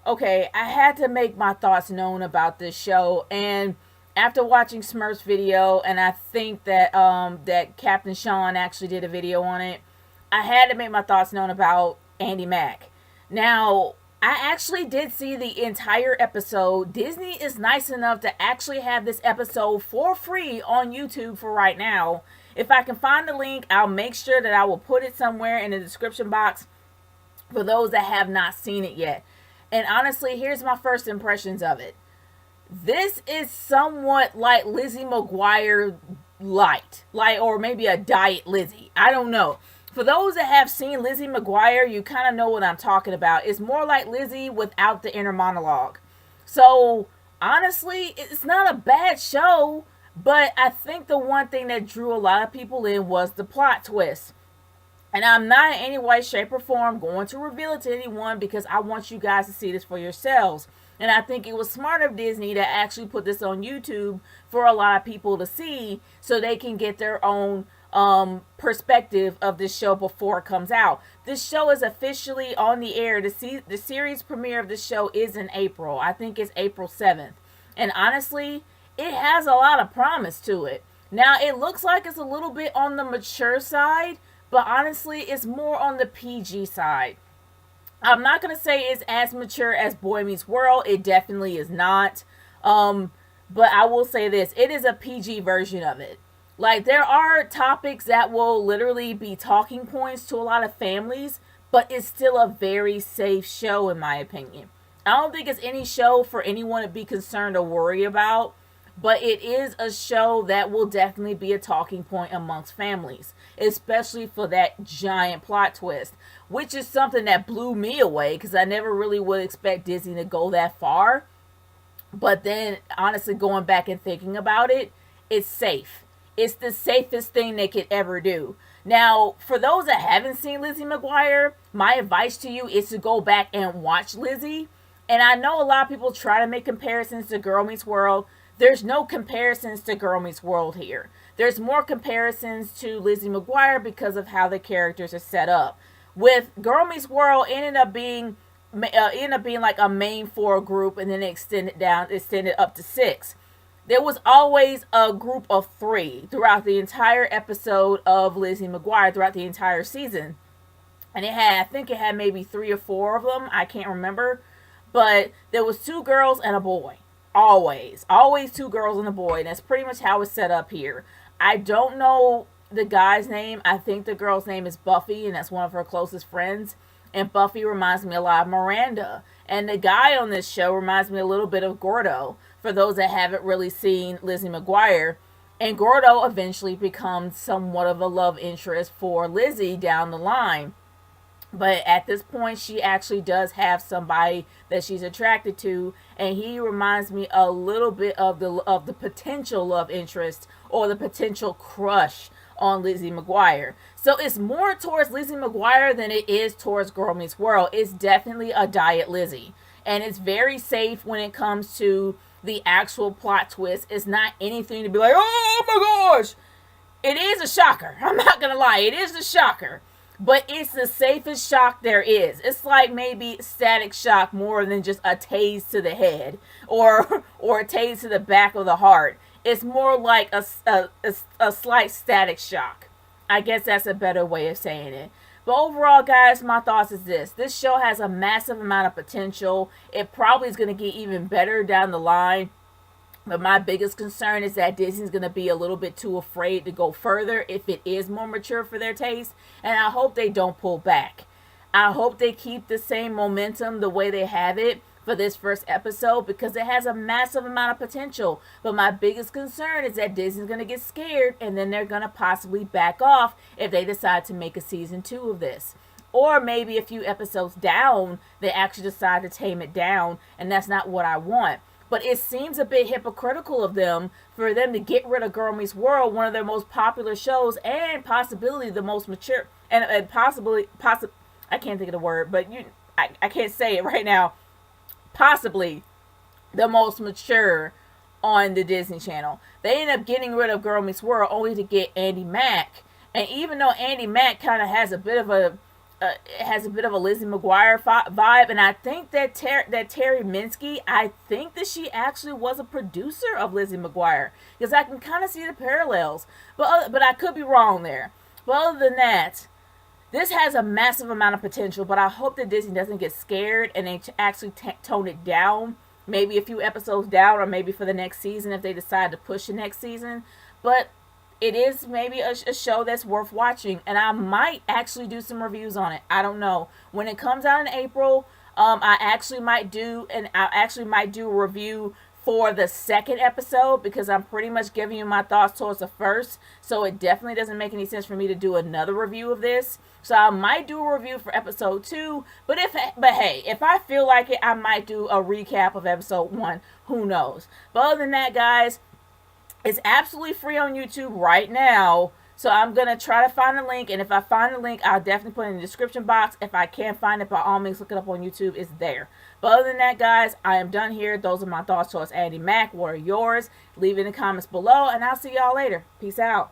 Okay, I had to make my thoughts known about this show, and after watching Smurf's video, and I think that that Captain Sean actually did a video on it, I had to make my thoughts known about Andi Mack. Now, I actually did see the entire episode. Disney is nice enough to actually have this episode for free on YouTube for right now. If I can find the link, I'll make sure that I will put it somewhere in the description box for those that have not seen it yet. And honestly, here's my first impressions of it. This is somewhat like Lizzie McGuire light, like, or maybe a diet Lizzie. I don't know. For those that have seen Lizzie McGuire, you kind of know what I'm talking about. It's more like Lizzie without the inner monologue. So honestly, it's not a bad show, but I think the one thing that drew a lot of people in was the plot twist. And I'm not in any way, shape, or form going to reveal it to anyone because I want you guys to see this for yourselves. And I think it was smart of Disney to actually put this on YouTube for a lot of people to see so they can get their own perspective of this show before it comes out. This show is officially on the air. The series premiere of this show is in April. I think it's April 7th. And honestly, it has a lot of promise to it. Now, it looks like it's a little bit on the mature side, but honestly, it's more on the PG side. I'm not going to say it's as mature as Boy Meets World. It definitely is not. But I will say this. It is a PG version of it. Like, there are topics that will literally be talking points to a lot of families, but it's still a very safe show, in my opinion. I don't think it's any show for anyone to be concerned or worry about, but it is a show that will definitely be a talking point amongst families, especially for that giant plot twist, which is something that blew me away because I never really would expect Disney to go that far. But then, honestly, going back and thinking about it, it's safe. It's the safest thing they could ever do. Now, for those that haven't seen Lizzie McGuire, my advice to you is to go back and watch Lizzie. And I know a lot of people try to make comparisons to Girl Meets World. There's no comparisons to Girl Meets World here. There's more comparisons to Lizzie McGuire because of how the characters are set up. With Girl Meets World, ended up being like a main four group, and then it extended up to six. There was always a group of three throughout the entire episode of Lizzie McGuire, throughout the entire season. And I think it had maybe 3 or 4 of them. I can't remember. But there was 2 girls and a boy. Always 2 girls and a boy. And that's pretty much how it's set up here. I don't know the guy's name. I think the girl's name is Buffy, and that's one of her closest friends. And Buffy reminds me a lot of Miranda. And the guy on this show reminds me a little bit of Gordo, for those that haven't really seen Lizzie McGuire. And Gordo eventually becomes somewhat of a love interest for Lizzie down the line. But at this point, she actually does have somebody that she's attracted to, and he reminds me a little bit of the potential love interest or the potential crush on Lizzie McGuire. So it's more towards Lizzie McGuire than it is towards Girl Meets World. It's definitely a diet Lizzie, and it's very safe when it comes to the actual plot twist. It's not anything to be like, oh my gosh. It is a shocker. I'm not gonna lie, it is a shocker. But it's the safest shock there is. It's like maybe static shock more than just a tase to the head or a tase to the back of the heart. It's more like a slight static shock. I guess that's a better way of saying it. But overall, guys, my thoughts is this. This show has a massive amount of potential. It probably is going to get even better down the line. But my biggest concern is that Disney's going to be a little bit too afraid to go further if it is more mature for their taste. And I hope they don't pull back. I hope they keep the same momentum the way they have it for this first episode, because it has a massive amount of potential. But my biggest concern is that Disney's going to get scared and then they're going to possibly back off if they decide to make a season 2 of this. Or maybe a few episodes down, they actually decide to tame it down, and that's not what I want. But it seems a bit hypocritical of them for them to get rid of Girl Meets World, one of their most popular shows, and possibly the most mature, and possibly, I can't think of the word, but I can't say it right now, possibly the most mature on the Disney Channel. They end up getting rid of Girl Meets World only to get Andi Mack. And even though Andi Mack kind of has a bit of it has a bit of a Lizzie McGuire vibe, and I think that Terry Minsky, I think that she actually was a producer of Lizzie McGuire, because I can kind of see the parallels, but I could be wrong there. But other than that, this has a massive amount of potential, but I hope that Disney doesn't get scared and they actually tone it down, maybe a few episodes down, or maybe for the next season if they decide to push the next season. But it is maybe a show that's worth watching, and I might actually do some reviews on it. I don't know. When it comes out in April, I actually might do a review for the second episode, because I'm pretty much giving you my thoughts towards the first, so it definitely doesn't make any sense for me to do another review of this. So I might do a review for episode 2, but hey, if I feel like it, I might do a recap of episode 1. Who knows? But other than that, guys, it's absolutely free on YouTube right now. So I'm going to try to find a link, and if I find a link, I'll definitely put it in the description box. If I can't find it, by all means, look it up on YouTube. It's there. But other than that, guys, I am done here. Those are my thoughts towards Andi Mack. What are yours? Leave it in the comments below, and I'll see y'all later. Peace out.